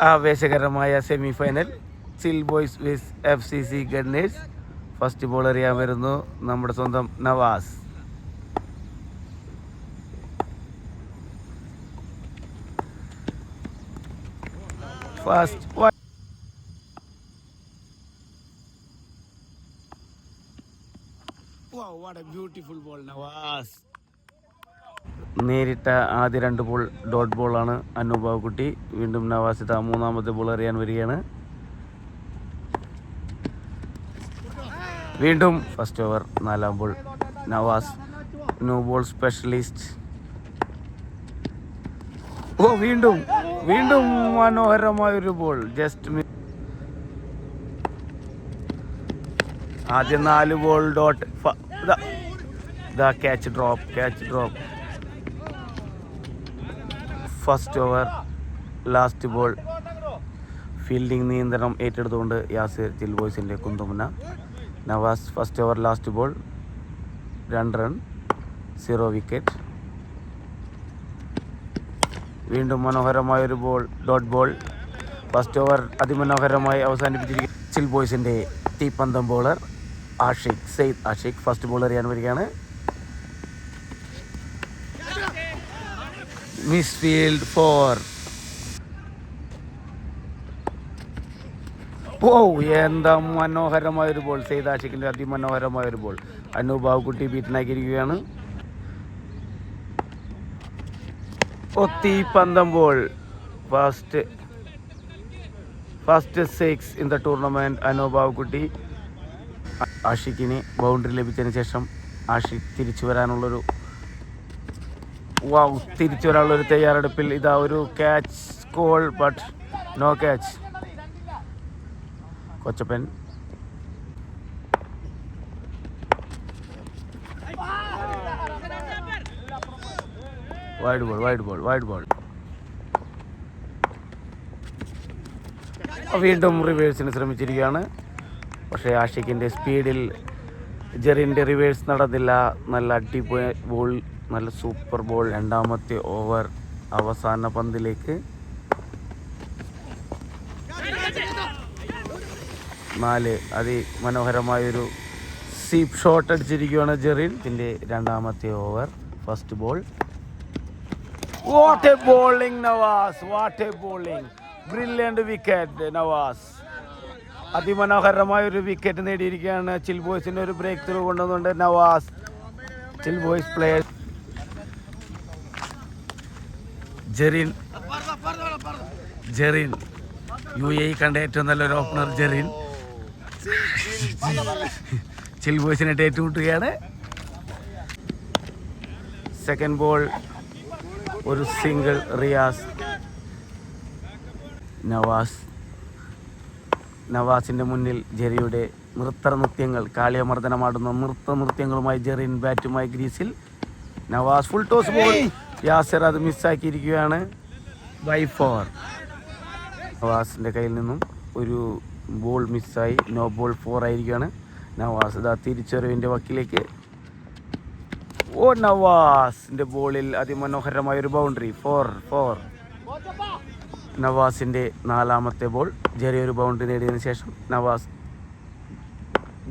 ആവേശകരമായ semi final chill boys vs FCC Gunners. First ball എറിയാൻ വരുന്നു നമ്മുടെ സ്വന്തം Navas. First beautiful ball Navas. നേരിട്ട ആദ്യ 2 ബോൾ ഡോട്ട് ബോളാണ് അനുഭാവ് കുട്ടി. വീണ്ടും നവാസ് ഇതാ മൂന്നാമത്തെ ബോൾ എറിയാൻ വരികയാണ്. വീണ്ടും ഫസ്റ്റ് ഓവർ 4ാം ball Navas new ball specialist. വീണ്ടും വീണ്ടും മനോഹരമായൊരു ബോൾ. ജസ്റ്റ് ആദ്യം 4 ball dot. Catch drop. First over last ball fielding നിയന്ത്രണം ഏറ്റെടുത്തുകൊണ്ട് യാസിർ ചിൽ ബോയ്സിൻ്റെ കുന്തമുന. Navas first over last ball 2 run 0 wicket. വീണ്ടും മനോഹരമായൊരു ball dot ball. First over അതിമനോഹരമായി അവസാനിപ്പിച്ചിരിക്കുന്ന ചിൽ ബോയ്സിൻ്റെ തീപ്പന്തം bowler Syed Ashiq first ball എറിയാൻ വരികയാണ്. Miss field 4. എന്താ മനോഹരമായൊരു ബോൾ. സെയ്ദ് ആഷിഖിൻ്റെ അതിമനോഹരമായൊരു ബോൾ. അനുഭാവ് കുട്ടി ബീറ്റനാക്കിയിരിക്കുകയാണ്. തീപ്പന്തം ball. First 6 in the tournament Anubhav Kutty. ആഷിഖിന് ബൗണ്ടറി ലഭിച്ചതിന് ശേഷം ആഷിഖ് തിരിച്ചു വരാനുള്ളൊരു തയ്യാറെടുപ്പിൽ. ഇതാ ഒരു catch call, but no catch. Kochappan wide ball. വീണ്ടും റിവേഴ്സിന് ശ്രമിച്ചിരിക്കുകയാണ്. പക്ഷേ ആഷിഖിൻ്റെ സ്പീഡിൽ ജെറിൻ്റെ റിവേഴ്സ് നടന്നില്ല. നല്ല അടിപൊളി ബോൾ, നല്ല സൂപ്പർ ബോൾ. 2ാമത്തെ ഓവർ അവസാന പന്തിലേക്ക് 4 അതിമനോഹരമായൊരു സീപ്പ് ഷോട്ട് അടിച്ചിരിക്കുകയാണ് ജെറിൻ. ഇതിൻ്റെ 2ാമത്തെ over first ball. What a bowling Navas, what a bowling. Brilliant wicket Navas. അതിമനോഹരമായൊരു വിക്കറ്റ് നേടിയിരിക്കുകയാണ്. ചിൽ ബോയ്സിൻ്റെ ഒരു ബ്രേക്ക് ത്രൂ കൊണ്ടുവന്നുകൊണ്ട് Navas. Chill boys players Jerin UAE കണ്ട ഏറ്റവും നല്ലൊരു ഓപ്പണർ ജെറിൻ ചിൽ ബോയ്സിനായിട്ട് ഏറ്റുമുട്ടുകയാണ്. സെക്കൻഡ് ബോൾ ഒരു സിംഗിൾ റിയാസ്. നവാസിൻ്റെ മുന്നിൽ ജെറിയുടെ നൃത്തനൃത്യങ്ങൾ, കാളിയമർദ്ദനമാടുന്ന നൃത്തനൃത്യങ്ങളുമായി ജെറിൻ ബാറ്റുമായി ഗ്രീസിൽ. Navas full toss ball. Yasir അത് മിസ്സാക്കിയിരിക്കുകയാണ്. ബൈ 4. നവാസിൻ്റെ കയ്യിൽ നിന്നും ഒരു ബോൾ മിസ്സായി. നോ ബോൾ 4 ആയിരിക്കുകയാണ്. നവാസ് ഇതാ തിരിച്ചറിവിൻ്റെ വക്കിലേക്ക്. നവാസിൻ്റെ ബോളിൽ അതിമനോഹരമായൊരു ബൗണ്ടറി. 4. നവാസിൻ്റെ 4ാമത്തെ ബോൾ. ജെറി ഒരു ബൗണ്ടറി നേടിയതിനു ശേഷം നവാസ്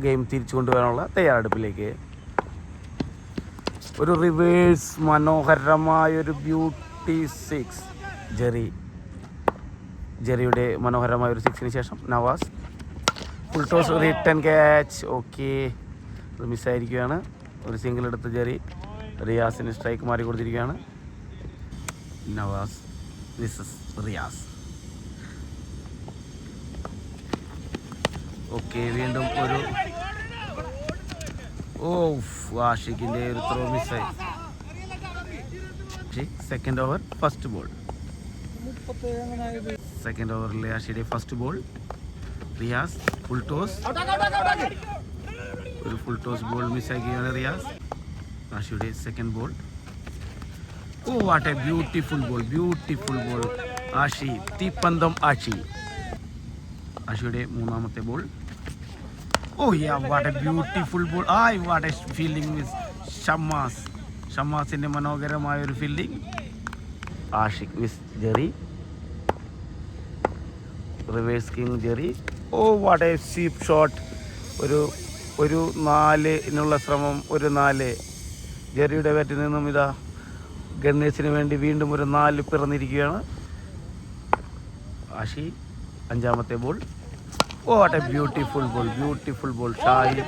ഗെയിം തിരിച്ചു കൊണ്ടുവരാനുള്ള തയ്യാറെടുപ്പിലേക്ക്. ഒരു റിവേഴ്സ് മനോഹരമായൊരു ബ്യൂട്ടി 6. ജെറിയുടെ മനോഹരമായൊരു 6ന് ശേഷം Navas full toss return catch. അത് മിസ്സായിരിക്കുകയാണ്. ഒരു സിംഗിൾ എടുത്ത് ജെറി റിയാസിന് സ്ട്രൈക്ക് മാറി കൊടുത്തിരിക്കുകയാണ്. നവാസ് വിസസ് റിയാസ്. വീണ്ടും ഒരു ആഷിഖിൻ്റെ ഒരു ത്രോ മിസ്സായി. Second over first ball. Second ഓവറിലെ ആഷിയുടെ first ball. Riyas full toss. ഒരു ഫുൾ ടോസ് ബോൾ മിസ്സാക്കിയാണ് റിയാസ്. ആഷിയുടെ second ball. What a beautiful ball. Ashi തീപ്പന്തം ആഷിയുടെ 3ാമത്തെ ball. What a beautiful ball. What a fielding with ഷമ്മാസിൻ്റെ മനോഹരമായൊരു fielding. Ashiq versus Jerry. Reverse king Jerry. Oh what a sweep shot. ഒരു 4 ശ്രമം. ഒരു 4 ജെറിയുടെ ബാറ്റിൽ നിന്നും. ഇതാ ഗണ്ണേഴ്സിന് വേണ്ടി വീണ്ടും ഒരു 4 പിറന്നിരിക്കുകയാണ്. ആഷി 5ാമത്തെ ball. What a beautiful ball. Shahil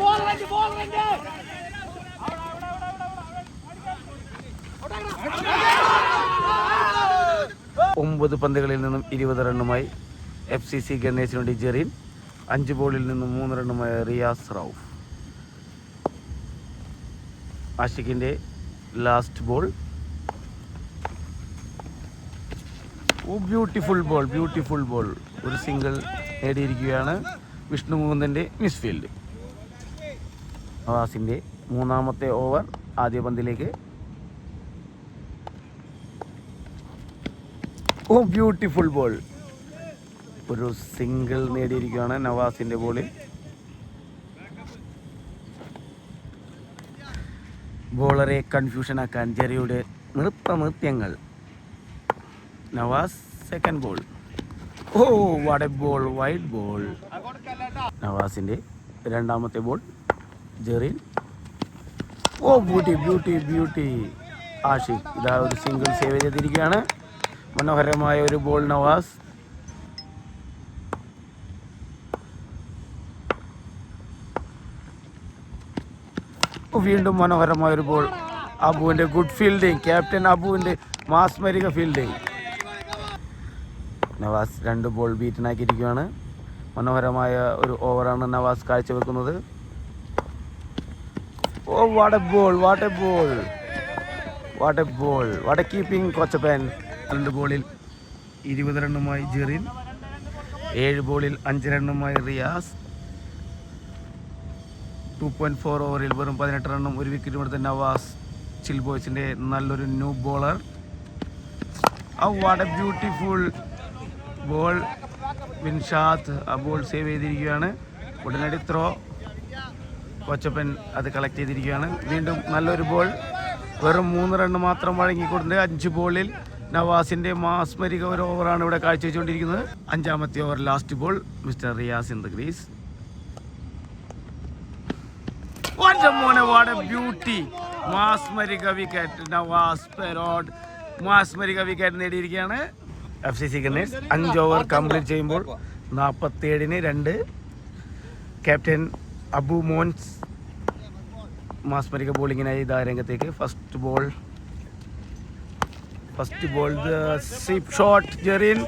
9 പന്തുകളിൽ നിന്നും 20 റണ്ണുമായി FCC ഗണ്ണേഴ്സിന് വേണ്ടി ജെറിൻ. 5 ബോളിൽ നിന്നും 3 റണ്ണുമായി റിയാസ് റൌഫ്. ആഷിഖിൻ്റെ ലാസ്റ്റ് ബോൾ. Beautiful ball. ഒരു സിംഗിൾ നേടിയിരിക്കുകയാണ് വിഷ്ണു മുകുന്ദൻ്റെ മിസ്ഫീൽഡ്. നവാസിൻ്റെ 3ാമത്തെ ഓവർ. ആദ്യ പന്തിലേക്ക്. Beautiful ball. ഒരു സിംഗിൾ നേടിയിരിക്കുകയാണ് നവാസിൻ്റെ ബോളിൽ. ബോളറെ കൺഫ്യൂഷനാക്കാൻ ജെറിയുടെ നൃത്തനൃത്യങ്ങൾ. Navas 2nd ball. What a ball. Wide ball. നവാസിൻ്റെ 2ാമത്തെ ബോൾ. ജെറിൻ. ബ്യൂട്ടി. ആഷിഖ് ഇതാ ഒരു സിംഗിൾ സേവ് ചെയ്തിരിക്കുകയാണ്. മനോഹരമായ ഒരു ബോൾ നവാസ്. വീണ്ടും മനോഹരമായൊരു ബോൾ. അബുവിൻ്റെ ഗുഡ് ഫീൽഡിങ്. ക്യാപ്റ്റൻ അബുവിൻ്റെ മാസ്മരിക ഫീൽഡിങ്. നവാസ് 2 ബോൾ ബീറ്റനാക്കിയിരിക്കുകയാണ്. മനോഹരമായ ഒരു ഓവറാണ് നവാസ് കാഴ്ചവെക്കുന്നത്. What a keeping Kochappan. 2 ബോളിൽ 20 റണ്ണുമായി ജെറിൻ. 7 ബോളിൽ 5 റണ്ണുമായി റിയാസ്. 2.4 ഓവറിൽ വെറും 18 റണ്ണും 1 വിക്കറ്റും എടുത്ത നവാസ്. ചിൽ ബോയ്സിൻ്റെ നല്ലൊരു new bowler. What a beautiful ball. Vinshad ആ ബോൾ സേവ് ചെയ്തിരിക്കുകയാണ്. ഉടനടി ത്രോ. കൊച്ചപ്പൻ അത് കളക്ട് ചെയ്തിരിക്കുകയാണ്. വീണ്ടും നല്ലൊരു ബോൾ. വെറും 3 റണ്ണ് മാത്രം വഴങ്ങിക്കൊണ്ട് 5 ബോളിൽ നവാസിൻ്റെ മാസ്മരിക ഒരു ഓവറാണ് ഇവിടെ കാഴ്ചവെച്ചുകൊണ്ടിരിക്കുന്നത്. 5ാമത്തെ over last ball. Mister Riyas in the crease. What a beauty. മാസ്മരിക വിക്കറ്റ്. നവാസ് പെരോഡ് മാസ്മരിക വിക്കറ്റ് നേടിയിരിക്കുകയാണ്. FCC ഗണ്ണേഴ്സ് 5 ഓവർ കംപ്ലീറ്റ് ചെയ്യുമ്പോൾ 47-ന് 2. ക്യാപ്റ്റൻ അബു മോൻസ് മാസ്മരിക ബോളിങ്ങിനായി ഇതാ രംഗത്തേക്ക്. First ball sweep shot. Jerin.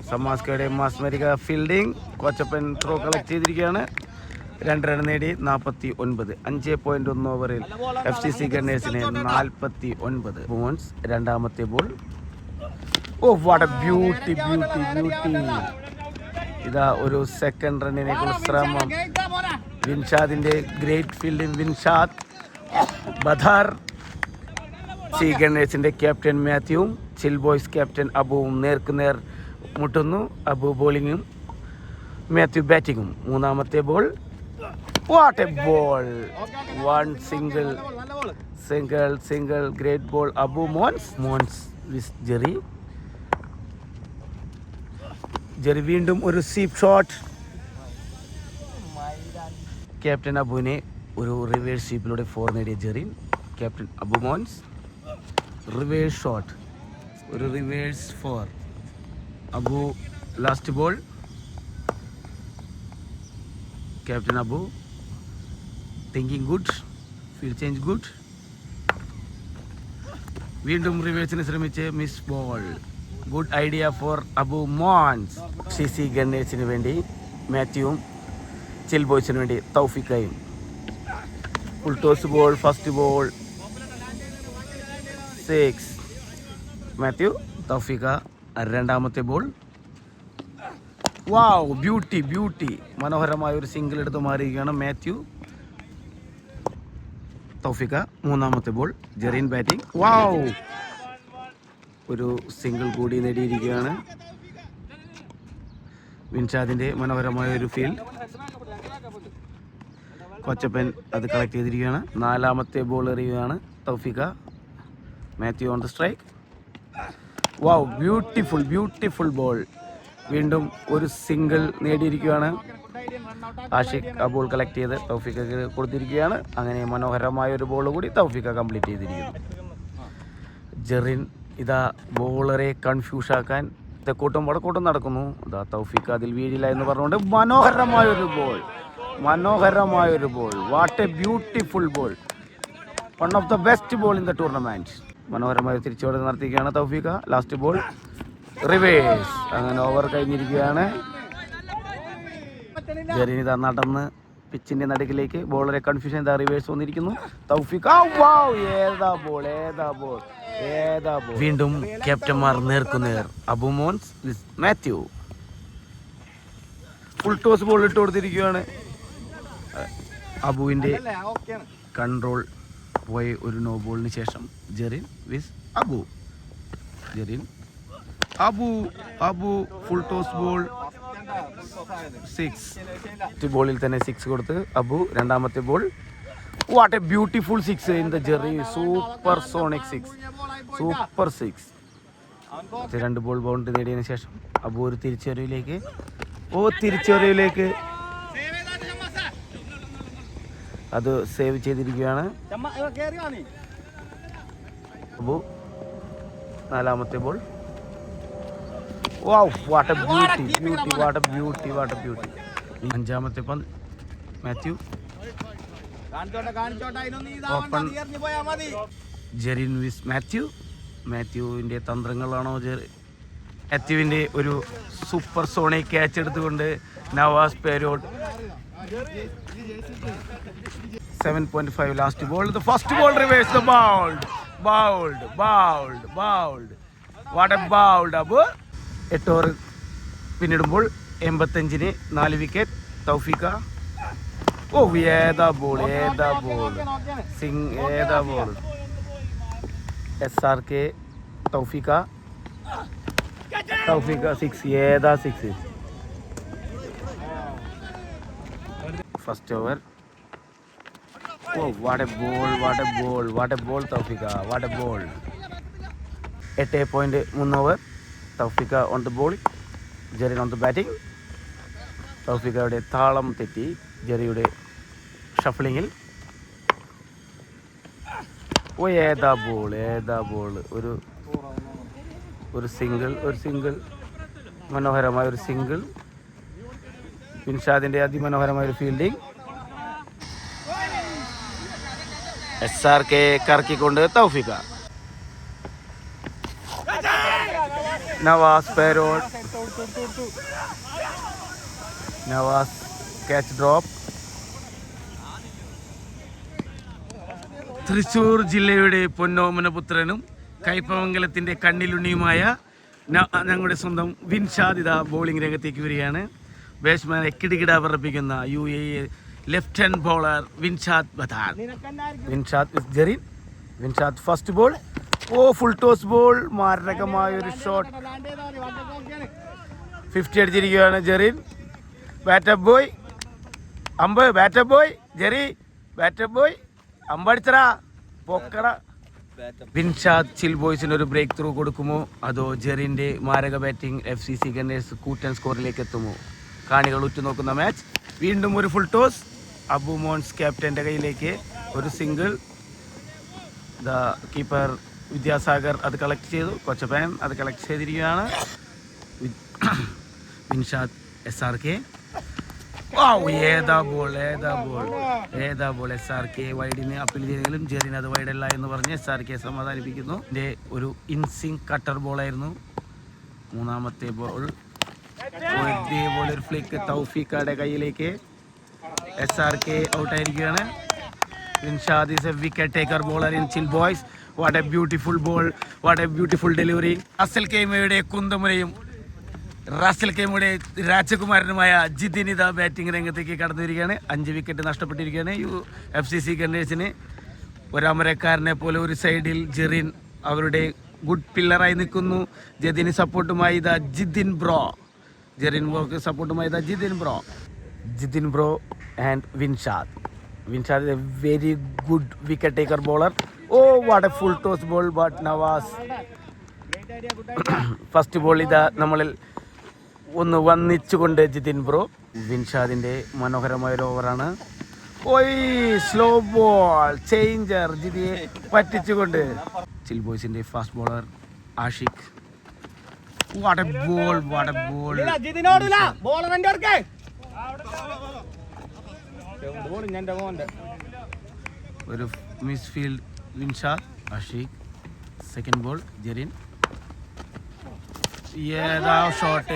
ഷമാസ്കയുടെ മാസ്മരിക ഫീൽഡിംഗ്. കൊച്ചപ്പൻ ത്രോ കളക്ട് ചെയ്തിരിക്കുകയാണ്. 2 റൺ നേടി 49. 5.1 ഓവറിൽ FCC ഗണ്ണേഴ്സിന് 49. മോൻസ് 2ാമത്തെ ബോൾ. What a beauty. ഇതാ ഒരു 2nd റണ്ണിനേക്കുള്ള ശ്രമം. വിൻഷാദിൻ്റെ great fielding. Vinshad. Badar. C ഗണ്ണേഴ്സിൻ്റെ ക്യാപ്റ്റൻ മാത്യുവും ചിൽ ബോയ്സ് ക്യാപ്റ്റൻ അബുവും നേർക്കുനേർ മുട്ടുന്നു. അബു ബോളിങ്ങും മാത്യു ബാറ്റിങ്ങും. 3ാമത്തെ ball. What a ball. 1 single great ball. Abu Mons versus Jerry. വീണ്ടും ഒരു സ്വീപ്പ് ഷോട്ട്. ക്യാപ്റ്റൻ അബുവിനെ ഒരു റിവേഴ്സ് സ്വീപ്പിലൂടെ 4 നേടിയ Jerin. Captain Abu Mons. Reverse shot. ഒരു reverse 4. Abu last ball. Captain Abu thinking good. Field change good. വീണ്ടും റിവേഴ്സിന് ശ്രമിച്ച് miss ball. Good idea for Abu Mons. FCC ഗണ്ണേഴ്സിന് വേണ്ടി മാത്യുവും ചിൽ ബോയ്സിന് വേണ്ടി തൗഫിക്കയും. Full toss ball. First ball 6. Mathew. തൗഫിക്ക 2ാമത്തെ ബോൾ. ബ്യൂട്ടി. മനോഹരമായ ഒരു സിംഗിൾ എടുത്ത് മാറിയിരിക്കുകയാണ് മാത്യു. തൗഫിക്ക 3ാമത്തെ ബോൾ. ജെറിൻ ബാറ്റിംഗ്. ഒരു സിംഗിൾ കൂടി നേടിയിരിക്കുകയാണ്. വിൻഷാദിൻ്റെ മനോഹരമായ ഒരു ഫീൽഡ്. കൊച്ചപ്പൻ അത് കളക്ട് ചെയ്തിരിക്കുകയാണ്. 4ാമത്തെ ബോൾ എറിയുകയാണ് തൗഫിക്ക. Mathew on the strike. Wow, beautiful ball. വീണ്ടും ഒരു സിംഗിൾ നേടിയിരിക്കുകയാണ്. ആഷിഖ് ആ ബോൾ കളക്ട് ചെയ്ത് തൗഫീഖക്ക് കൊടുത്തിരിക്കുകയാണ്. അങ്ങനെ മനോഹരമായ ഒരു ബോൾ കൂടി തൗഫീഖ കംപ്ലീറ്റ് ചെയ്തിരിക്കുന്നു. ജെറിൻ ഇതാ ബോളറെ കൺഫ്യൂഷാക്കാൻ തെക്കോട്ടും വടക്കോട്ടും നടക്കുന്നു. ഇതാ തൗഫീഖ അതിൽ വീഴില്ല എന്ന് പറഞ്ഞുകൊണ്ട് മനോഹരമായൊരു ball. What a beautiful ball. One of the best ball in the tournament. മനോഹരമായ തിരിച്ചോടെ നടത്തിയിരിക്കുകയാണ് തൗഫീഖ. Last ball reverse. അങ്ങനെ ഓവർ കഴിഞ്ഞിരിക്കുകയാണ്. ജെറിൻ ഇതാ നടന്ന് പിച്ചിന്റെ നടുക്കിലേക്ക് ബോളറെ കൺഫ്യൂഷൻ ഇതാ റിവേഴ്സ് വന്നിരിക്കുന്നു. തൗഫീഖ ഏതാ ബോൾ. വീണ്ടും ക്യാപ്റ്റന്മാർ നേർക്കുനേർ. Abu Mons Mathew full toss ball ഇട്ട് കൊടുത്തിരിക്കുകയാണ്. അബുവിന്റെ കൺട്രോൾ പോയ ഒരു നോ ബോളിന് ശേഷം Jerin versus Abu full toss ball 6. ബോളിൽ തന്നെ 6 കൊടുത്ത് അബു രണ്ടാമത്തെ ball. What a beautiful 6 in the Jerry. Super sonic 6. 2 ball boundary നേടിയതിനു ശേഷം അബു ഒരു തിരിച്ചുവരവിലേക്ക് അത് സേവ് ചെയ്തിരിക്കുകയാണ്. അബു നാലാമത്തെ ബോൾ. What a beauty. അഞ്ചാമത്തെ പന്ത് മാത്യു. ജെറിൻ വിസ് മാത്യുവിൻ്റെ തന്ത്രങ്ങളാണോ മാത്യുവിൻ്റെ ഒരു സൂപ്പർ സോണെ ക്യാച്ച് എടുത്തുകൊണ്ട് Navas Perod. 7.5 last ball. The first ball reverse. The bowled. What a bowled. Abu 8 over പിന്നിടുമ്പോൾ 85-ന് 4 വിക്കറ്റ്. തൗഫീഖ ഏതാ ball. SRK Thoufeeq 6. First over. What a ball Thoufeeq. 8.3 over. Thoufeeq on the ball, Jerin on the batting. തൗഫീഖയുടെ താളം തെറ്റി ജെറിയുടെ ഷഫ്ലിങ്ങിൽ. ഏതാ ബോൾ. ഒരു സിംഗിൾ മനോഹരമായ ഒരു സിംഗിൾ. വിൻഷാദിന്റെ അതിമനോഹരമായ ഒരു ഫീൽഡിംഗ്. SRK കറക്കിക്കൊണ്ട് തൗഫീഖ. നവാസ് പേരോട്ട്. Catch drop. തൃശ്ശൂർ ജില്ലയുടെ പൊന്നോമനപുത്രനും കൈപ്പമംഗലത്തിന്റെ കണ്ണിലുണ്ണിയുമായ ഞങ്ങളുടെ സ്വന്തം വിൻഷാദ് ഇതാ ബോളിംഗ് രംഗത്തേക്ക് വരികയാണ്. ബാറ്റ്സ്മാനെ കിടികിട പറപ്പിക്കുന്ന UAE left hand bowler Vinshad Bathan. Jerin. Vinshad first ball. Full toss ball. മാരകമായ ഒരു ഷോട്ട്. 50 അടിച്ചിരിക്കുകയാണ് ജെറിൻ. ബാറ്റപ്പ് ബോയ് ജെറി. അമ്പടിച്ചടാ പൊക്കട. വിൻഷാദ് ചിൽ ബോയ്സിന് ഒരു ബ്രേക്ക് ത്രൂ കൊടുക്കുമോ, അതോ ജെറിന്റെ മാരക ബാറ്റിംഗ് FCC ഗണ്ണേഴ്സ് കൂറ്റൻ സ്കോറിലേക്ക് എത്തുമോ? കാണികൾ ഉറ്റുനോക്കുന്ന മാച്ച്. വീണ്ടും ഒരു ഫുൾ ടോസ്. അബു മോൻസ് ക്യാപ്റ്റന്റെ കയ്യിലേക്ക് ഒരു സിംഗിൾ. ദ കീപ്പർ വിദ്യാസാഗർ അത് കളക്ട് ചെയ്തു. കൊച്ചപ്പൻ അത് കളക്ട് ചെയ്തിരിക്കുകയാണ്. വിൻഷാദ് SRK. ഏതാ ബോൾ. SRK വൈഡിന് അപ്പീൽ ചെയ്തെങ്കിലും ജെറിൻ അത് വൈഡല്ല എന്ന് പറഞ്ഞ് SRK സമാധാനിപ്പിക്കുന്നു. ഇതിന്റെ ഒരു ഇൻസിങ് കട്ടർ ബോളായിരുന്നു. മൂന്നാമത്തെ ബോൾ. ഇതേപോലെ ഒരു ഫ്ലിക്ക് തൗഫീഖയുടെ കയ്യിലേക്ക്. SRK ഔട്ടായിരിക്കുകയാണ്. Vinshad is a wicket taker bowler in chill boys. What a beautiful ball. What a beautiful delivery. Ras Al കൈമയുടെ കുന്തമുനയും റാസൽ കൈമയുടെ രാജകുമാരനുമായ ജിതിനിത ബാറ്റിംഗ് രംഗത്തേക്ക് കടന്നു വരികയാണ്. 5 വിക്കറ്റ് നഷ്ടപ്പെട്ടിരിക്കുകയാണ് FCC ഗണ്ണേഴ്സിന്. ഒരമരക്കാരനെ പോലെ ഒരു സൈഡിൽ ജെറിൻ അവരുടെ ഗുഡ് പില്ലറായി നിൽക്കുന്നു. ജെറിന് സപ്പോർട്ടുമായി ഇതാ Jithin bro. Jithin bro and Vinshad is a very good wicket taker bowler. What a full toss ball, but Nawaz first ball ഇതാ നമ്മളിൽ ഒന്ന് വന്നിച്ചുകൊണ്ട് ജിതിൻ ബ്രോ. വിൻഷാദിൻ്റെ മനോഹരമായ ഒരു ഓവറാണ്. ഓയ് സ്ലോ ബോൾ ചേഞ്ചർ ജിതിയെ പറ്റിച്ചുകൊണ്ട്. ചിൽ ബോയ്സിൻ്റെ fast bowler Ashiq. What a ball, what a ball. ഒരു miss field Vinshad. Ashiq. Second ball Jerin. ഏതാ ഷോട്ട്.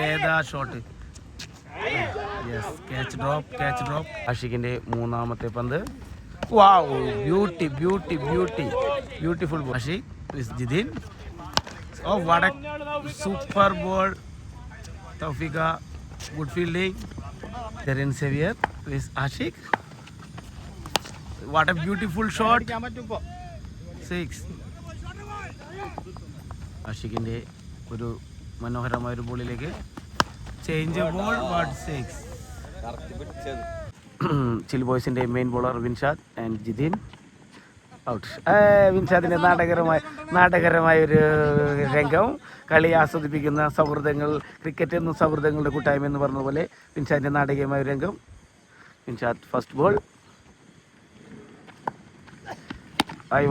Yes, catch drop. ആഷിഖിന്റെ മൂന്നാമത്തെ പന്ത്. Wow, beautiful ball. Ashiq with Jithin. Oh what a super ball. Thoufeeq, good fielding. Jerin Xavier with Ashiq. What a beautiful shot. 6. ആഷിഖിന്റെ ഒരു മനോഹരമായ ഒരു ബോളിലേക്ക് ചേഞ്ച് ബോൾ. വാട്ട് 6. ചിൽ ബോയ്സിന്റെ main bowler Vinshad and Jithin out. വിൻഷാദിന്റെ നാടകരമായ ഒരു രംഗം. കളി ആസ്വദിപ്പിക്കുന്ന സൗഹൃദങ്ങൾ, ക്രിക്കറ്റ് എന്നും സൗഹൃദങ്ങളുടെ കൂട്ടായ്മ എന്ന് പറഞ്ഞതുപോലെ വിൻഷാദിന്റെ നാടകീയമായ ഒരു രംഗം. Vinshad first ball.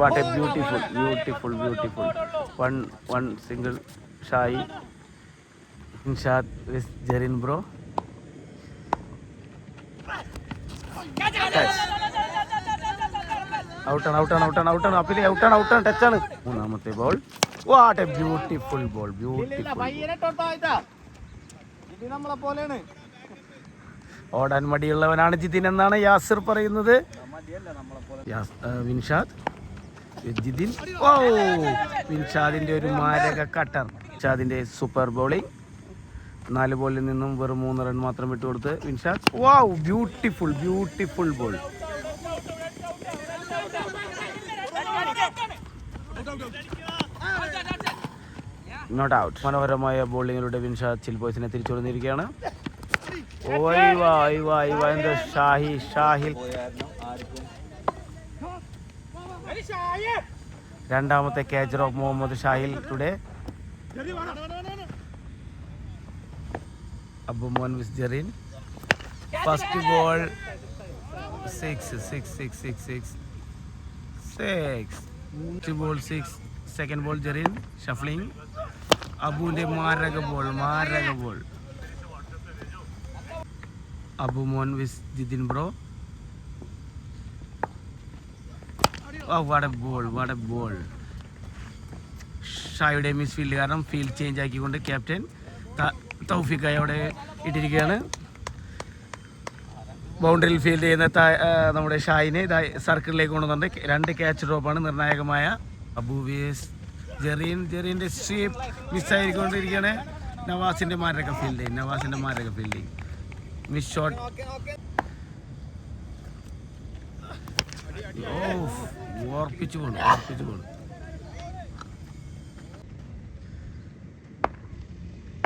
What a beautiful. One single ഷായി. Inshad with Jerin bro. ഔട്ടാണ്. അപ്പിലെ ഔട്ടാണ്. ടച്ചാണ്. മൂന്നാമത്തെ ball. What a beautiful ball. ഓടാൻ മടിയുള്ളവനാണ് ജിതിൻ എന്നാണ് യാസിർ പറയുന്നത്. വിൻഷാദ് ജിതിൻ. ഓ, വിൻഷാദിന്റെ ഒരു മാരക കട്ടർ. വിൻഷാദിന്റെ super bowling. 4 ബോളിൽ നിന്നും വെറും 3 റൺ മാത്രം വിട്ടുകൊടുത്ത് Vinshad. Wow, beautiful ball. Not out. മനോഹരമായ ബോളിങ്ങിലൂടെ വിൻഷാദ് ചിൽ ബോയ്സിനെ തിരിച്ചുകൊണ്ടിരിക്കുകയാണ്. എന്താ ഷാഹിൽ. രണ്ടാമത്തെ catcher of Muhammad Shahil today. Abu Mon with Jerin. First ball 6. Ball 6. Second ball Jerin shuffling. അബുവിന്റെ മാരക ball. Abu Mon with Jithin bro. What a ball. ഷായുടെ മിസ് ഫീൽഡ് കാരണം ഫീൽഡ് ചേഞ്ച് ആക്കിക്കൊണ്ട് ക്യാപ്റ്റൻ തൗഫീഖ അവിടെ ഇട്ടിരിക്കുകയാണ്. ബൗണ്ടറിയിൽ ഫീൽഡ് ചെയ്യുന്ന നമ്മുടെ ഷായിനെ സർക്കിളിലേക്ക് കൊണ്ടുവന്നിട്ട് 2 ക്യാച്ച് ഡ്രോപ്പാണ് നിർണായകമായ. അബു വിസ് ജെറിൻ്റെ സ്വീപ്പ് മിസ്സായിക്കൊണ്ടിരിക്കുകയാണ്. നവാസിന്റെ മാരക ഫീൽഡിങ്. Miss shot. ഓർപ്പിച്ചു പോണു.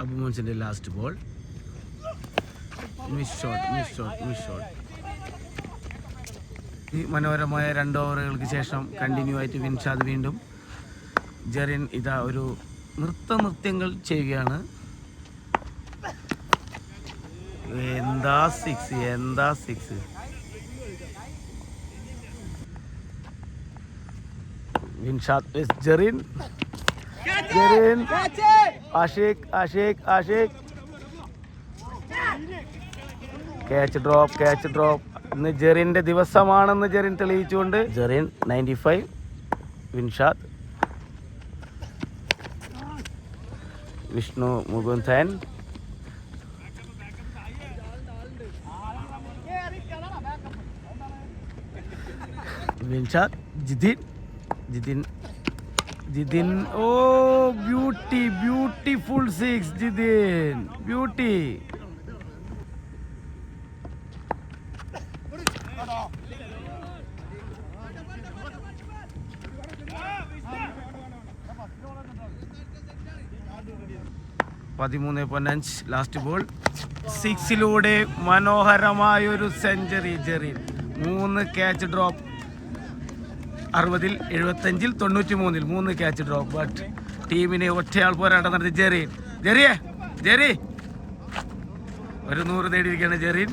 അബു മോൻസിന്റെ ലാസ്റ്റ് ബോൾ. Miss shot. ഈ മനോഹരമായ 2 ഓവറുകൾക്ക് ശേഷം കണ്ടിന്യൂ ആയിട്ട് വിൻഷാദ് വീണ്ടും. ജെറിൻ ഇതാ ഒരു നൃത്യങ്ങൾ ചെയ്യുകയാണ്. എന്താ 6. Vinshad with Jerin. Ashiq. Catch drop. ഇന്ന് ജെറിന്റെ ദിവസമാണെന്ന് ജെറിൻ തെളിയിച്ചുകൊണ്ട് Jerin 95. Vinshad. Vishnu Mukundan. Vinshad. Jithin. Oh, beautiful 6. Jithin beauty. Last ball 6 മനോഹരമായൊരു century Jerin. 3 catch drop. 60, 75, 93 3 catch drop. But ടീമിനെ ഒറ്റയാൾ പോരാട്ടം നടത്തി ജെറി ഒരു 100 നേടിയിരിക്കുകയാണ് ജെറിൻ.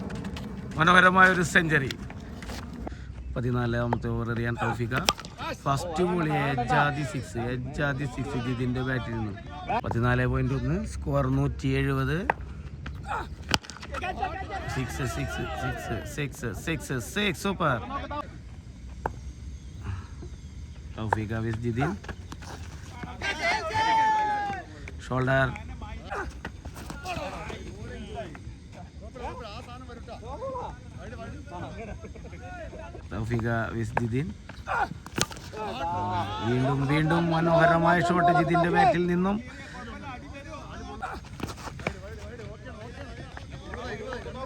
മനോഹരമായ ഒരു സെഞ്ചുറി. 14ാമത്തെ ഓവർ എറിയാൻ തൗഫീഖ. ഫസ്റ്റ് ബോൾ എജാദി 6 ജിതിന്റെ ബാറ്റിൽ നിന്നും. 14.1 സ്കോർ 170. 6 സൂപ്പർ. തൗഫീഖ വിസ് ജിതിൻ. ഷോൾഡർ. തൗഫീഖ വിസ് ജിതിൻ. വീണ്ടും മനോഹരമായ ഷോട്ട് ജിതിന്റെ ബാറ്റിൽ നിന്നും.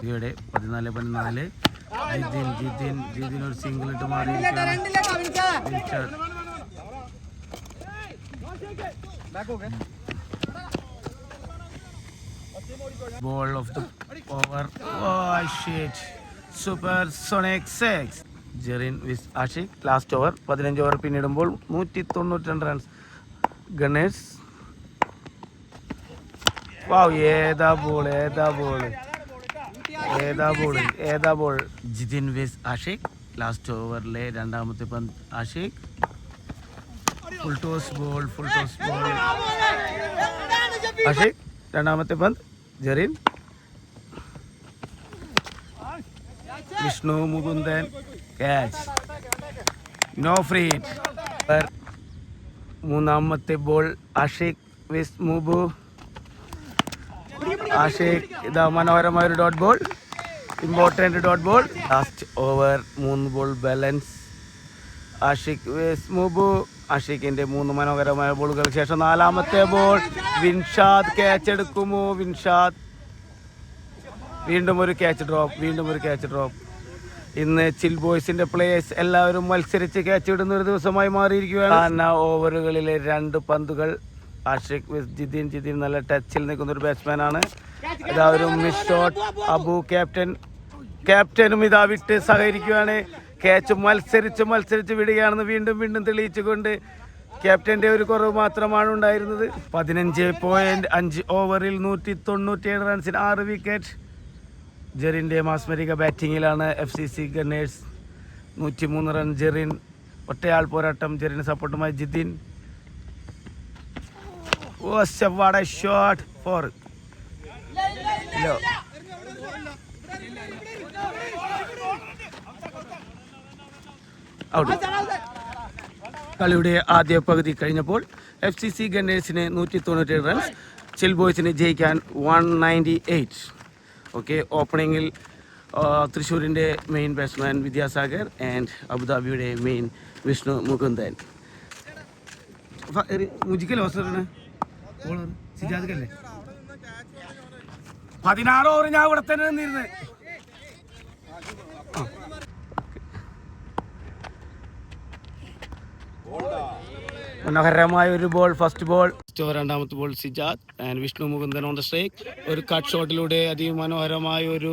ഇവിടെ 14.4 ജിതിൻ ഒരു സിംഗിൾ ഇട്ട് മാറിയിരിക്കുകയാണ്. Ball of the over. Oh shit. Supersonic 6. Jerin with Ashik. Last over. 15 over പിന്നിടുമ്പോൾ 192 റൺസ്. ഗണേഷ്. Wow, ഏതാ ball. Jithin with Ashiq. Last ഓവറിലെ രണ്ടാമത്തെ പന്ത് Ashiq. Full toss ball. Ashiq രണ്ടാമത്തെ പന്ത് Jerin. Vishnu Mukundan catch. No free. മൂന്നാമത്തെ ബോൾ ആഷിഖ് വിസ് മുബു. ആഷിഖ് ഇതാ മനോഹരമായ ഒരു dot ball. Important dot ball. Last over 3 ball balance. Ashiq with Mubu. ആഷിഖിന്റെ 3 മനോഹരമായ ബോളുകൾക്ക് ശേഷം 4ാമത്തെ ബോൾ. വിൻഷാദ് ക്യാച്ച് എടുക്കുമോ? വീണ്ടും ഒരു ക്യാച്ച് ഡ്രോപ്പ്. ഇന്ന് ചിൽ ബോയ്സിന്റെ പ്ലേയേഴ്സ് എല്ലാവരും മത്സരിച്ച് ക്യാച്ച് ഇടുന്ന ഒരു ദിവസമായി മാറിയിരിക്കുകയാണ്. ഓവറുകളിലെ 2 പന്തുകൾ. ആഷിഖ് വിസ് ജിതിൻ നല്ല ടച്ചിൽ നിൽക്കുന്ന ഒരു ബാറ്റ്സ്മാനാണ്. ഇതാ ഒരു മിസ് ഷോട്ട്. അബു ക്യാപ്റ്റനും ഇതാ വിട്ട് സഹകരിക്കുകയാണ്. ക്യാച്ച് മത്സരിച്ച് വിടുകയാണെന്ന് വീണ്ടും തെളിയിച്ചുകൊണ്ട് ക്യാപ്റ്റന്റെ ഒരു കുറവ് മാത്രമാണ് ഉണ്ടായിരുന്നത്. 15.5 ഓവറിൽ 197 റൺസിന് 6 വിക്കറ്റ്. ജെറിന്റെ മാസ്മരിക ബാറ്റിങ്ങിലാണ് FCC ഗണ്ണേഴ്സ്. 103 റൺ ജെറിൻ. ഒറ്റയാൾ പോരാട്ടം. Jerin സപ്പോർട്ടുമായി Jithin. What a shot for out. കളിയുടെ ആദ്യ പകുതി കഴിഞ്ഞപ്പോൾ FCC ഗണ്ണേഴ്സിന് 197 റൺസ്. ചിൽ ബോയ്സിന് ജയിക്കാൻ 198. ഓക്കെ, ഓപ്പണിങ്ങിൽ തൃശ്ശൂരിൻ്റെ മെയിൻ ബാറ്റ്സ്മാൻ വിദ്യാസാഗർ ആൻഡ് അബുദാബിയുടെ മെയിൻ വിഷ്ണു മുകുന്ദൻ. മുജിക്കൽ ഓസറാണ് സിജാദല്ലേ. 16 ഓവർ ഞാൻ ഇവിടെ തന്നെ നിന്നിരുന്നത്. മനോഹരമായ ഒരു ബോൾ. First ball. രണ്ടാമത്തെ ball Sijad and Vishnu Mukundan on the strike. ഒരു കട്ട് ഷോട്ടിലൂടെ അതിമനോഹരമായ ഒരു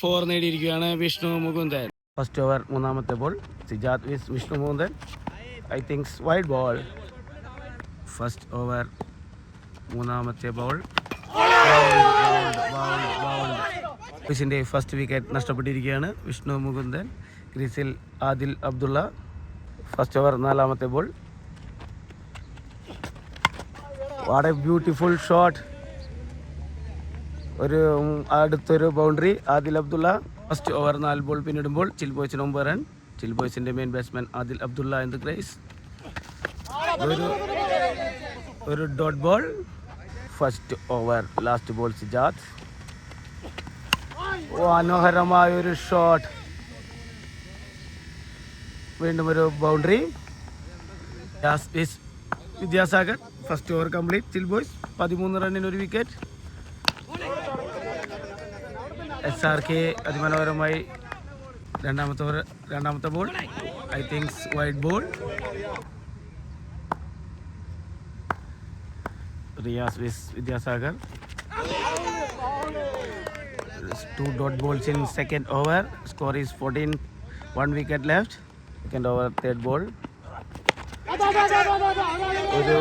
4 നേടിയിരിക്കുകയാണ് വിഷ്ണു മുകുന്ദൻ. ഫസ്റ്റ് ഓവർ മൂന്നാമത്തെ ball. Sijad with Vishnu Mukundan. I thinks wide ball. First over മൂന്നാമത്തെ ബോൾ. ബോയ്സിന്റെ ഫസ്റ്റ് വിക്കറ്റ് നഷ്ടപ്പെട്ടിരിക്കുകയാണ്. വിഷ്ണു മുകുന്ദൻ. ക്രീസിൽ ആദിൽ അബ്ദുള്ള. ഫസ്റ്റ് ഓവർ നാലാമത്തെ ball. What a beautiful shot. അടുത്തൊരു boundary. Adil Abdulla. First over 4 ball പിന്നിടുമ്പോൾ ചിൽ ബോയ്സിന് 9 റൺ. ചിൽ ബോയ്സിന്റെ main batsman Adil Abdulla in the crease. ഒരു dot ball. First over last ball Sijad. മനോഹരമായ ഒരു ഷോട്ട്. വീണ്ടും ഒരു boundary. Vidyasagar. First over complete. Chill boys 13 റണ്ണിന് ഒരു വിക്കറ്റ്. SRK അതിമനോഹരമായി രണ്ടാമത്തെ ball. I thinks wide ball. Riyas with Vidyasagar. 2 dot balls in second over. Score is 14. 1 wicket left. Second over, third ball. ഒരു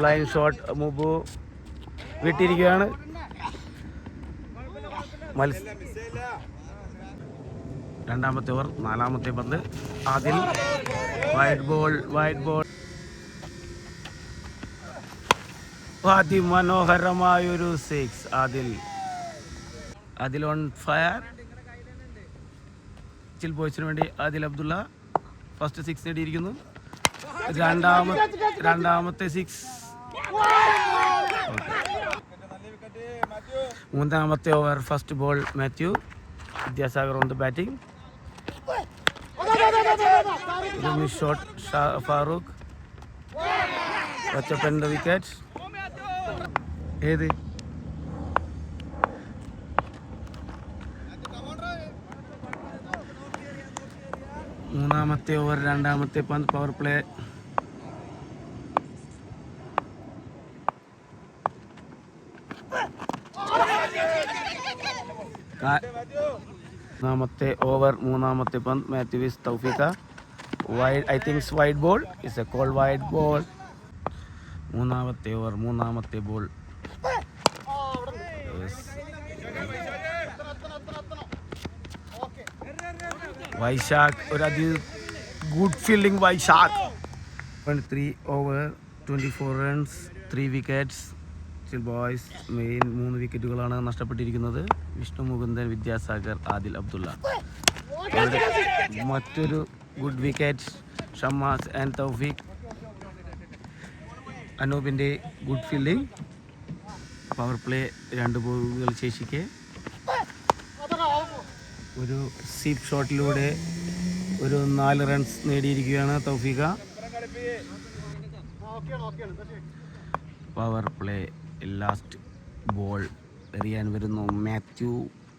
blind shot മുബു വിട്ടിരിക്കുകയാണ്. രണ്ടാമത്തെ ഓവർ, നാലാമത്തെ പന്ത്. അതിൽ വൈഡ് ബോൾ അതിമനോഹരമായൊരു 6. അതിൽ ഓൺ ഫയർ. ചിൽ ബോയ്സിന് വേണ്ടി ആദിൽ അബ്ദുള്ള ഫസ്റ്റ് 6 നേടിയിരിക്കുന്നു. രണ്ടാമത്തെ 6. മൂന്നാമത്തെ over, first ball Mathew. Vidyasagar on the batting. Miss shot Farooq. വച്ചപ്പൻ ദ വിക്കറ്റ്. ഏത് മൂന്നാമത്തെ ഓവർ, രണ്ടാമത്തെ പന്ത്. Power play. മൂന്നാമത്തെ ഓവർ, മൂന്നാമത്തെ പന്ത്. Mathew with Thoufeeq. Wide, I thinks wide ball. It's a call wide ball. മൂന്നാമത്തെ ഓവർ, മൂന്നാമത്തെ ബോൾ. വൈശാഖ് ഒരു good fielding. Vaishakh 3 over 24 runs 3 wickets. Chill boys main 3 വിക്കറ്റുകളാണ് നഷ്ടപ്പെട്ടിരിക്കുന്നത്. വിഷ്ണു മുകുന്ദൻ, വിദ്യാസാഗർ, ആദിൽ അബ്ദുള്ള. മറ്റൊരു good wicket Shammas and Thoufeeq. അനൂപിൻ്റെ ഗുഡ് ഫീൽഡിംഗ്. പവർ പ്ലേ 2 ബോളുകൾ ശേഷിക്കെ ഒരു സീപ്പ് ഷോട്ടിലൂടെ ഒരു 4 റൺസ് നേടിയിരിക്കുകയാണ് Thoufeeq. Power play last ball എറിയാൻ വരുന്നു മാത്യു.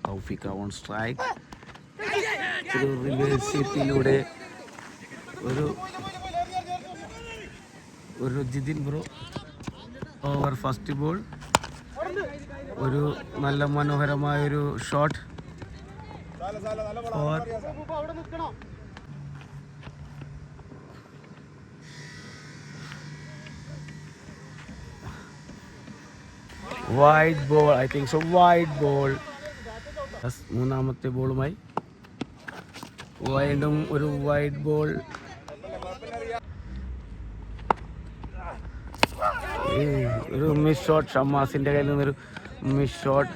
Thoufeeq on strike. ഒരു റിവേഴ്സിലൂടെ ഒരു Jithin bro. Over first ball. ഒരു നല്ല മനോഹരമായൊരു shot. Wide ball, I think so wide ball. മൂന്നാമത്തെ ബോളുമായി വീണ്ടും ഒരു വൈഡ് ബോൾ. ഒരു മിസ് ഷോട്ട്. ഷമ്മാസിന്റെ കയ്യിൽ നിന്നൊരു മിസ് ഷോട്ട്.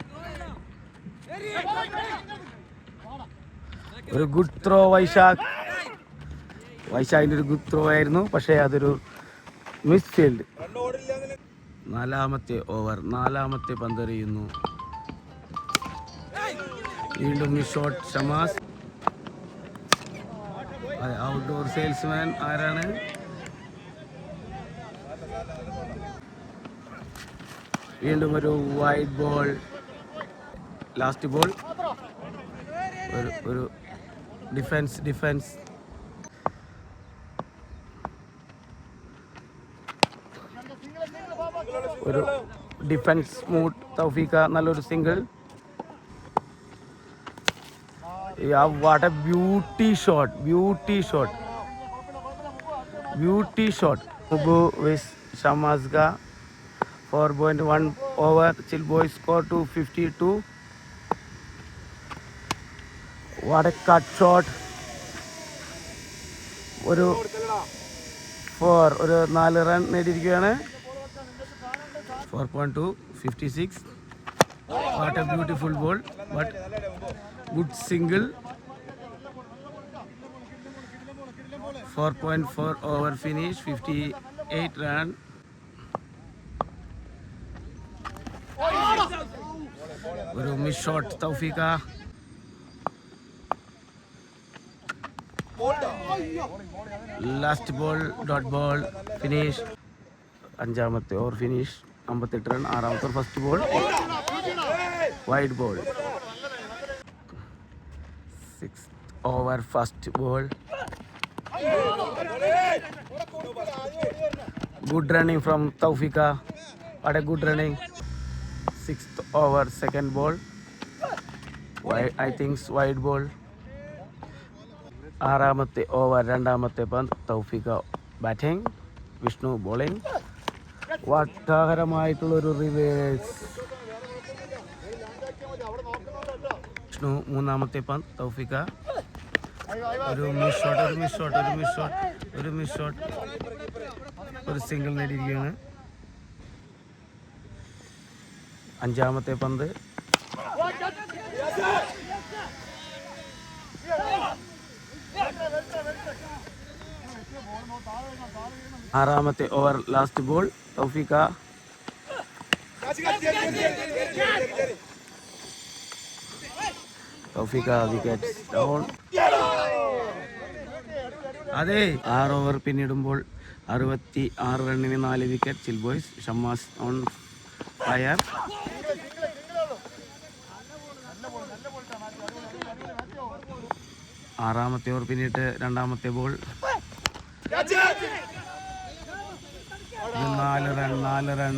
ഒരു ഗുഡ് ത്രോ വൈശാഖിൻ്റെ ഒരു ഗുഡ് ത്രോ ആയിരുന്നു, പക്ഷേ അതൊരു മിസ് ഫീൽഡ്. നാലാമത്തെ ഓവർ, നാലാമത്തെ പന്തെറിയുന്നു. വീണ്ടും miss shot Shamas. Outdoor salesman ആരാണ്? വീണ്ടും ഒരു വൈഡ് ബോൾ. Last ball. ഒരു ഡിഫൻസ്. ഒരു ഡിഫൻസ് സ്മൂത്ത്. തൗഫീഖ നല്ലൊരു single. What a beauty shot. Mubu with ഷമാസ്ഗ. 4.1 over. Chill boys score to 52. What a cut shot. ഒരു 4 run നേടിയിരിക്കുകയാണ്. 4.2 56. What a beautiful ball, but good single. 4.4 over finish, 58 run. ഒരു miss shot Thoufeeq. Last ball dot ball finish. അഞ്ചാമത്തെ over finish 58 run. ആറാമത്തെ over first ball wide ball. 6th over first ball. Good running from Tawfiqa. What a good running. 6th over second ball. I think wide ball. ആറാമത്തെ over രണ്ടാമത്തെ പന്ത്. Thoufeeq batting. Vishnu bowling. വട്ടാഹരമായിട്ടുള്ളൊരു reverse. Vishnu മൂന്നാമത്തെ പന്ത്. തൗഫിക ഒരു miss shot. ഒരു single നേടിയിരിക്കുകയാണ്. അഞ്ചാമത്തെ പന്ത്. ആറാമത്തെ over last ball. Thoufeeq wicket down. അതെ, 6 ഓവർ പിന്നിടുമ്പോൾ 66 റണ്ണിന് 4 wicket. Chill boys. Shammas on fire. ആറാമത്തെ ഓവർ പിന്നിട്ട് രണ്ടാമത്തെ ball. 4 run.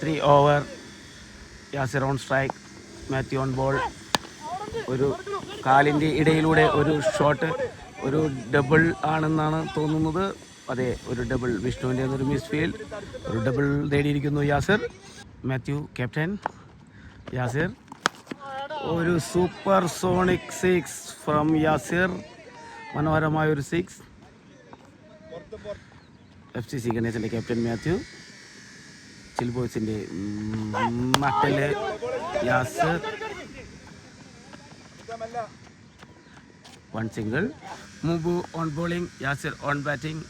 .3 over. Yasir on strike. Mathew on ball. ഒരു കാലിൻ്റെ ഇടയിലൂടെ ഒരു ഷോട്ട്. ഒരു ഡബിൾ ആണെന്നാണ് തോന്നുന്നത്. അതെ, ഒരു ഡബിൾ. വിഷ്ണുവിൻ്റെ ഒരു മിസ് ഫീൽഡ്. ഒരു ഡബിൾ നേടിയിരിക്കുന്നു യാസിർ. മാത്യു ക്യാപ്റ്റൻ. യാസിർ. ഒരു സൂപ്പർ സോണിക് 6 ഫ്രം യാസിർ. മനോഹരമായൊരു 6. FCC ഗണേശൻ്റെ ക്യാപ്റ്റൻ മാത്യു. ചിൽ ബോയ്സിൻ്റെ മക്കള് Yasir. 1 single. Mubu on bowling. Yasir on batting.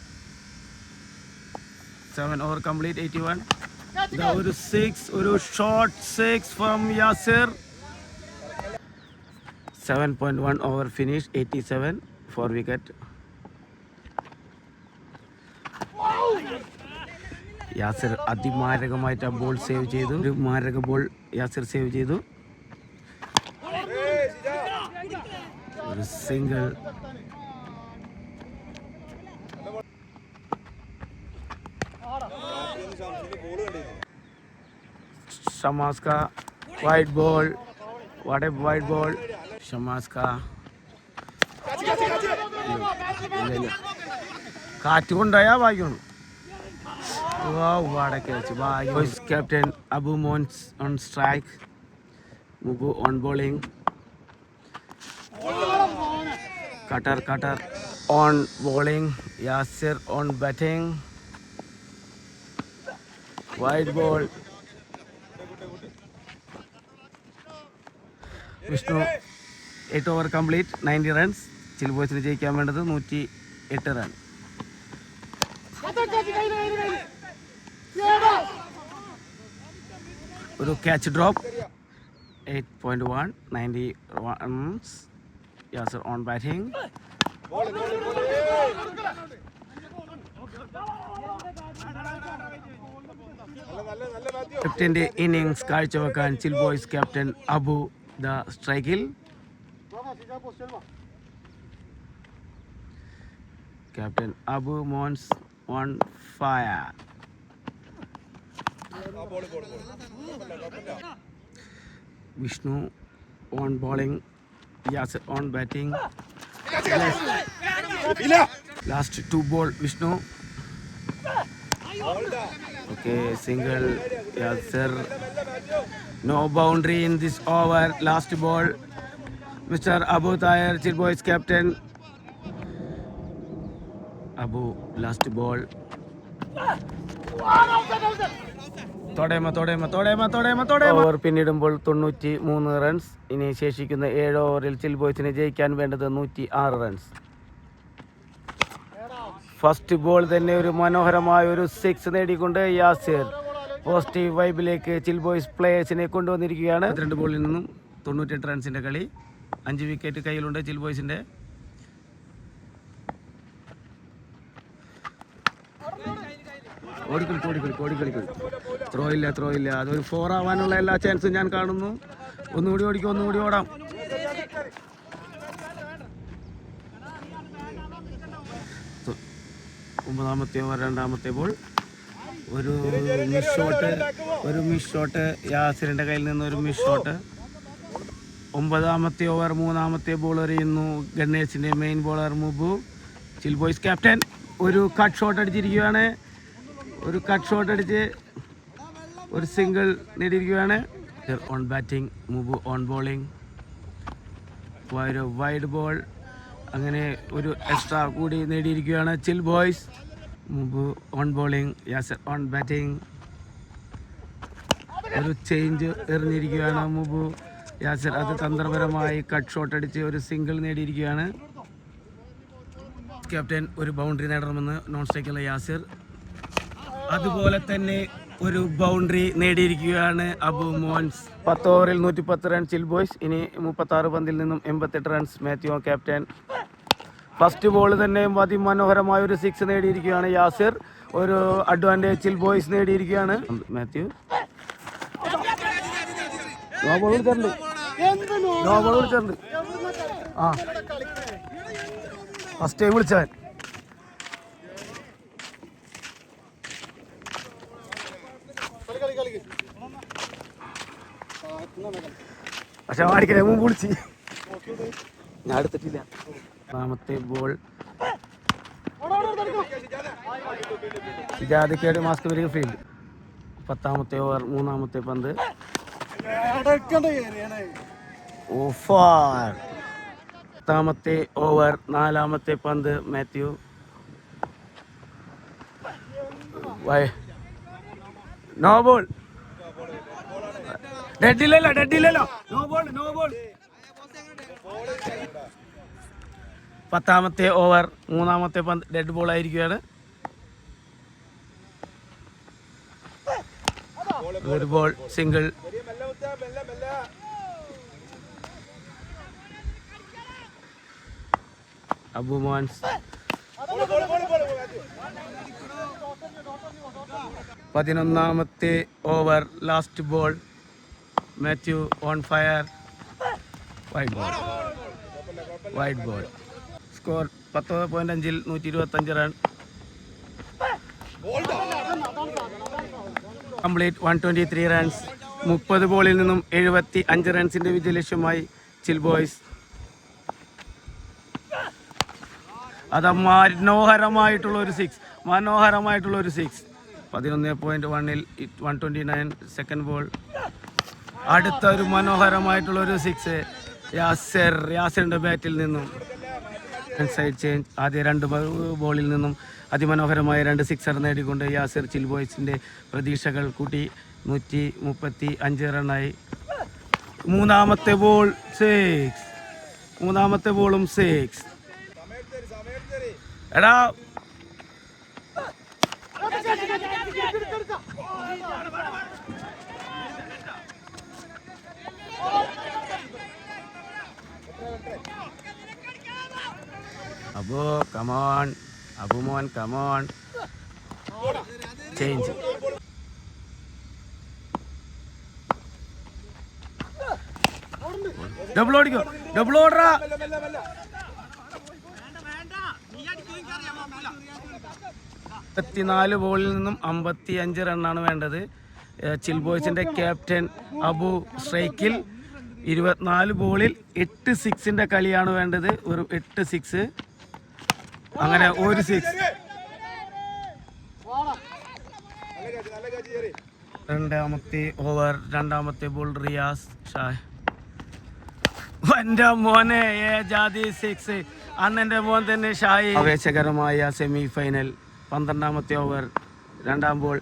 7 over complete. 81. ഒരു 6. ഒരു short 6 from Yasir. 7.1 over finish. 87. 4 wicket. Yasir അതിമാരകമായിട്ട് ആ ബോൾ സേവ് ചെയ്തു. ഒരു മാരക ബോൾ യാസിർ സേവ് ചെയ്തു. ഒരു സിംഗിൾ. ഷമാസ് കാ wide ball. What A wide ball. Shamas കാ കാറ്റ് കൊണ്ടായാ വായിക്കണം. Captain Abu Mons on strike. Mubu on bowling. Cutter on bowling. Yasir on batting. Wide ball. Vishnu 8 over complete. 90 runs. Chill boys ജയിക്കാൻ വേണ്ടത് 108 run. ഒരു catch drop. 8.1. 90 runs. Yasir on batting. ക്യാപ്റ്റന്റെ innings കാഴ്ചവെക്കാൻ chill boys captain Abu the സ്ട്രൈക്കിൽ. Captain Abu Mons on fire. Vishnu on bowling. Yasir on batting. Last 2 ball Vishnu. Okay, single Yasir. No boundary in this over. Last ball. Mr. Abu Tahir, Chill Boys captain. Abu, last ball. Over പിന്നിടുമ്പോൾ 93 runs. ഇനി ശേഷിക്കുന്ന 7 ഓവറിൽ ചിൽ ബോയ്സിന് ജയിക്കാൻ വേണ്ടത് 106 runs. First ball തന്നെ ഒരു മനോഹരമായ ഒരു 6 നേടിക്കൊണ്ട് യാസിർ പോസിറ്റീവ് വൈബിലേക്ക് ചിൽ ബോയ്സ് പ്ലേയേഴ്സിനെ കൊണ്ടുവന്നിരിക്കുകയാണ്. 2 ബോളിൽ നിന്നും 98 റൺസിൻ്റെ കളി. 5 വിക്കറ്റ് കയ്യിലുണ്ട് ചിൽ ബോയ്സിൻ്റെ. ഓടിക്കളി. ത്രോ ഇല്ല. അതൊരു 4 ആവാനുള്ള എല്ലാ ചാൻസും ഞാൻ കാണുന്നു. ഒന്നുകൂടി ഓടാം. ഒമ്പതാമത്തെ ഓവർ രണ്ടാമത്തെ ബോൾ. ഒരു മിസ് ഷോട്ട് യാസിറിൻ്റെ കയ്യിൽ നിന്ന് ഒരു മിസ് ഷോട്ട്. 9ാമത്തെ ഓവർ 3ാമത്തെ ബോൾ എറിയുന്നു ഗണ്ണേഴ്സിൻ്റെ main bowler Mubu. Chill boys captain ഒരു കട്ട് ഷോട്ട് അടിച്ചിരിക്കുകയാണ്. ഒരു സിംഗിൾ നേടിയിരിക്കുകയാണ്. On batting Mubu, on bowling ഒരു വൈഡ് ബോൾ. അങ്ങനെ ഒരു എക്സ്ട്രാ കൂടി നേടിയിരിക്കുകയാണ് ചിൽ boys. Mubu on bowling, Yasar on batting. ഒരു ചേഞ്ച് എറിഞ്ഞിരിക്കുകയാണ് മുബു. യാസർ അത് തന്ത്രപരമായി കട്ട് ഷോട്ട് അടിച്ച് ഒരു സിംഗിൾ നേടിയിരിക്കുകയാണ്. ക്യാപ്റ്റൻ ഒരു ബൗണ്ടറി നേടണമെന്ന് നോൺ സ്ട്രൈക്കുള്ള യാസിർ. അതുപോലെ തന്നെ ഒരു ബൗണ്ടറി നേടിയിരിക്കുകയാണ് അബു മോൻസ്. 10 ഓവറിൽ 110 റൺ ചിൽ ബോയ്സ്. ഇനി 36 പന്തിൽ നിന്നും 88 runs Mathew captain. First ball തന്നെ അതിമനോഹരമായ ഒരു 6 നേടിയിരിക്കുകയാണ് യാസിർ. ഒരു അഡ്വാൻറ്റേജ് ചിൽ ബോയ്സ് നേടിയിരിക്കുകയാണ് മാത്യു. നോ ബോൾ വിളിച്ചിട്ടുണ്ട്. ആ ഫസ്റ്റ് ടൈം വിളിച്ചവൻ. പക്ഷെ മാടിക്കണേ മുമ്പ് വിളിച്ച് ഞാൻ എടുത്തിട്ടില്ല. 4ാമത്തെ ബോൾ ജാതിക്കേട് മാസ്ക് വരിക ഫീൽഡ്. 10ാമത്തെ ഓവർ 3ാമത്തെ പന്ത്. 10ാമത്തെ ഓവർ 4ാമത്തെ പന്ത് മാത്യു. No ball. ഡെഡില്ലല്ലോ. No ball. 10ാമത്തെ ഓവർ 3ാമത്തെ പന്ത് ഡെഡ് ബോൾ ആയിരിക്കുകയാണ്. ഒരു ബോൾ സിംഗിൾ. അബു മോൻസ്. 11ാമത്തെ over last ball Mathew on fire. Wide ball. Score 19.5 125 run. Complete 123 runs. 30 ബോളിൽ നിന്നും 75 റൺസിൻ്റെ വിജയലക്ഷ്യമായി ചിൽ ബോയ്സ്. അത് മനോഹരമായിട്ടുള്ളൊരു 6. 11.1ൽ 129 സെക്കൻഡ് ബോൾ. അടുത്ത ഒരു മനോഹരമായിട്ടുള്ളൊരു 6 യാസിറിൻ്റെ ബാറ്റിൽ നിന്നും. Side change. ആദ്യ 2 ബോളിൽ നിന്നും അതിമനോഹരമായ 2 സിക്സർ നേടിക്കൊണ്ട് യാസിർ ചിൽ ബോയ്സിൻ്റെ പ്രതീക്ഷകൾ കൂട്ടി. 135 റണ്ണായി. 3ാമത്തെ ബോൾ 6. 3ാമത്തെ ബോളും 6. എടാ Abu come on. Abumon come on. Change. Double ഓടിക്കോ. ഡബിൾ ഓടറാ. 54 ബോളിൽ നിന്നും 55 റണ്ണാണ് വേണ്ടത്. ചിൽ ബോയ്സിൻ്റെ ക്യാപ്റ്റൻ അബു സ്ട്രൈക്കിൽ. 24 ബോളിൽ 8 സിക്സിൻ്റെ കളിയാണ് വേണ്ടത്. ഒരു 8 6. അങ്ങനെ ഒരു 6. 2ാമത്തെ ഓവർ 2ാമത്തെ ബോൾ റിയാസ് ഷാഹ്. എൻ്റെ മോനെ ജാതി 6. അന്നെൻ്റെ മോൻ തന്നെ ഷാഹി. ആവേശകരമായ സെമി ഫൈനൽ. 12ാമത്തെ ഓവർ 2ാം ബോൾ.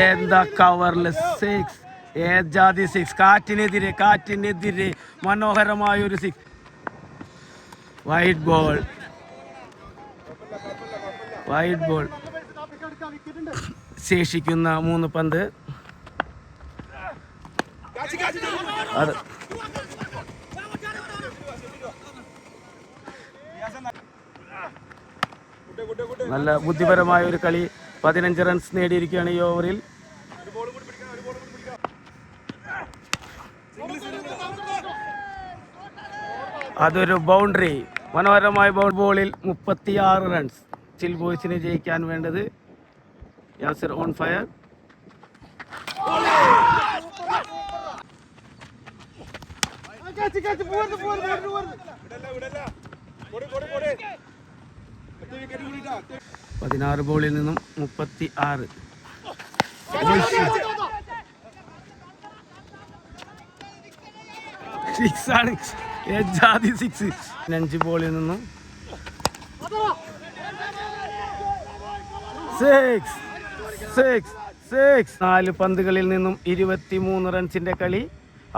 എന്താ കവറിൽ 6. ജാതി 6. കാറ്റിനെതിരെ മനോഹരമായൊരു 6. Wide ball. ശേഷിക്കുന്ന 3 പന്ത്. അത് നല്ല ബുദ്ധിപരമായ ഒരു കളി. 15 റൺസ് നേടിയിരിക്കുകയാണ് ഈ ഓവറിൽ. അതൊരു ബൗണ്ടറി. മനോഹരമായ ബോളിൽ 36 റൺസ് ചിൽ ബോയ്സിന് ജയിക്കാൻ വേണ്ടത്. Yasir on fire. പതിനാറ് ബോളിൽ നിന്നും 36. സിക്സ് ആണ്, ജാതി 6. 5 ബോളിൽ നിന്നും 6. 4 പന്തുകളിൽ നിന്നും 23 റൺസിന്റെ കളി.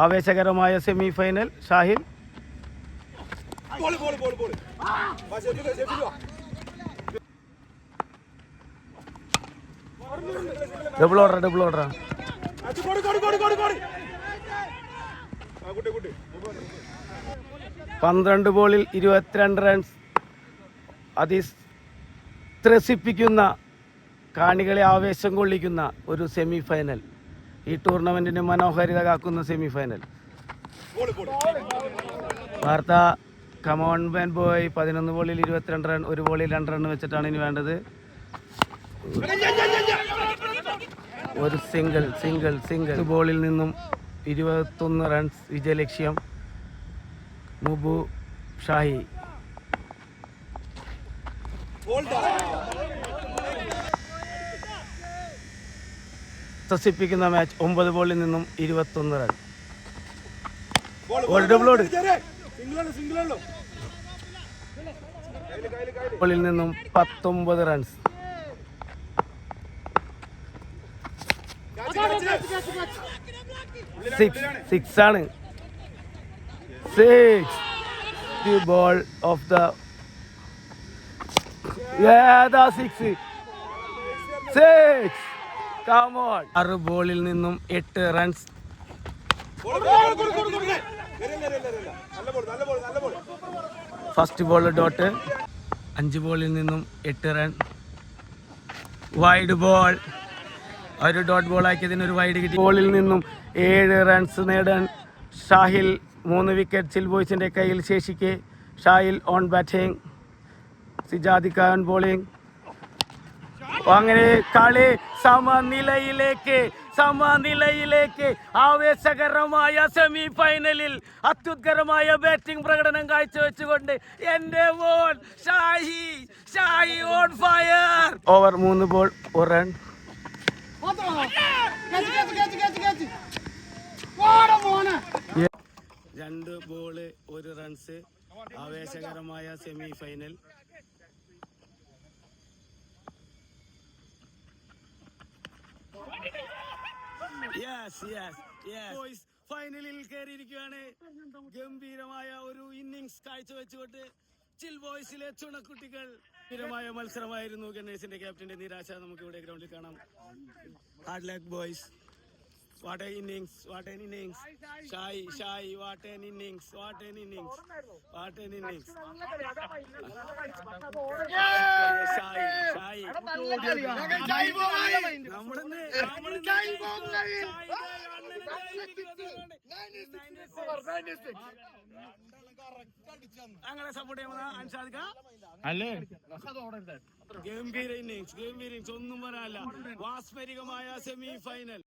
ആവേശകരമായ semi final. Shahil double order. 12 ബോളിൽ 22 റൺസ്. ത്രസിപ്പിക്കുന്ന, കാണികളെ ആവേശം കൊള്ളിക്കുന്ന ഒരു സെമി ഫൈനൽ. ഈ ടൂർണമെന്റിന് മനോഹാരിത കാക്കുന്ന സെമി ഫൈനൽ. വാർത്ത കമോൺ ബാൻ ബോയ്. 11 ബോളിൽ 22 റൺ, 1 ബോളിൽ 2 റൺ വെച്ചിട്ടാണ് ഇനി വേണ്ടത്. ഒരു സിംഗിൾ ബോളിൽ നിന്നും 21 റൺസ് വിജയലക്ഷ്യം. മുബു ഷാഹി ത്രസിപ്പിക്കുന്ന മാച്ച്. 9 ബോളിൽ നിന്നും 21 റൺ. ബോളിൽ നിന്നും 19 റൺസ്. 6 ആണ്. 6 the ball of the 6. Come on. 6 ബോളിൽ നിന്നും 8 റൺസ്. First ball dot. 5 ബോളിൽ നിന്നും 8 റൺ. Wide ball. ഒരു ഡോട്ട് ബോൾ ആക്കിയതിന് ഒരു വൈഡ് കിട്ടി. ബോളിൽ നിന്നും 7 റൺസ് നേടാൻ ഷാഹിൽ. 3 വിക്കറ്റ് ചിൽ ബോയ്സിന്റെ കയ്യിൽ ശേഷിക്കെ. ഷാഹിൽ ഓൺ ബാറ്റിംഗ്, സിജാദിക്ക ഓൺ ബോളിംഗ്. അങ്ങനെ കളി സമനിലയിലേക്ക്. ആവേശകരമായ സെമി ഫൈനലിൽ അത്യുത്കരമായ ബാറ്റിംഗ് പ്രകടനം കാഴ്ചവെച്ചുകൊണ്ട് എൻ്റെ മോൻ Shahi on fire. Over 3 ball 1 run. 2 ball 1 runs. ആവേശകരമായ സെമി ഫൈനൽ. ഫൈനലിൽ കയറിയിരിക്കുകയാണ്. ഗംഭീരമായ ഒരു ഇന്നിങ്സ് കാഴ്ചവെച്ചുകൊണ്ട് ചിൽ ബോയ്സിലെ ചുണക്കുട്ടികൾ. ഗംഭീരമായ മത്സരമായിരുന്നു. ഗണേശിന്റെ ക്യാപ്റ്റന്റെ നിരാശ നമുക്ക് ഇവിടെ ഗ്രൗണ്ടിൽ കാണാം. Hard luck boys. What an innings. Shai, what an innings. Shai. അങ്ങനെ സപ്പോർട്ട് ചെയ്യുന്ന അൻഷാദിക്ക അല്ലേ? ഗംഭീര ഇന്നിങ്സ് ഒന്നും പറയാനില്ല. വാസ്മരികമായ സെമി ഫൈനൽ.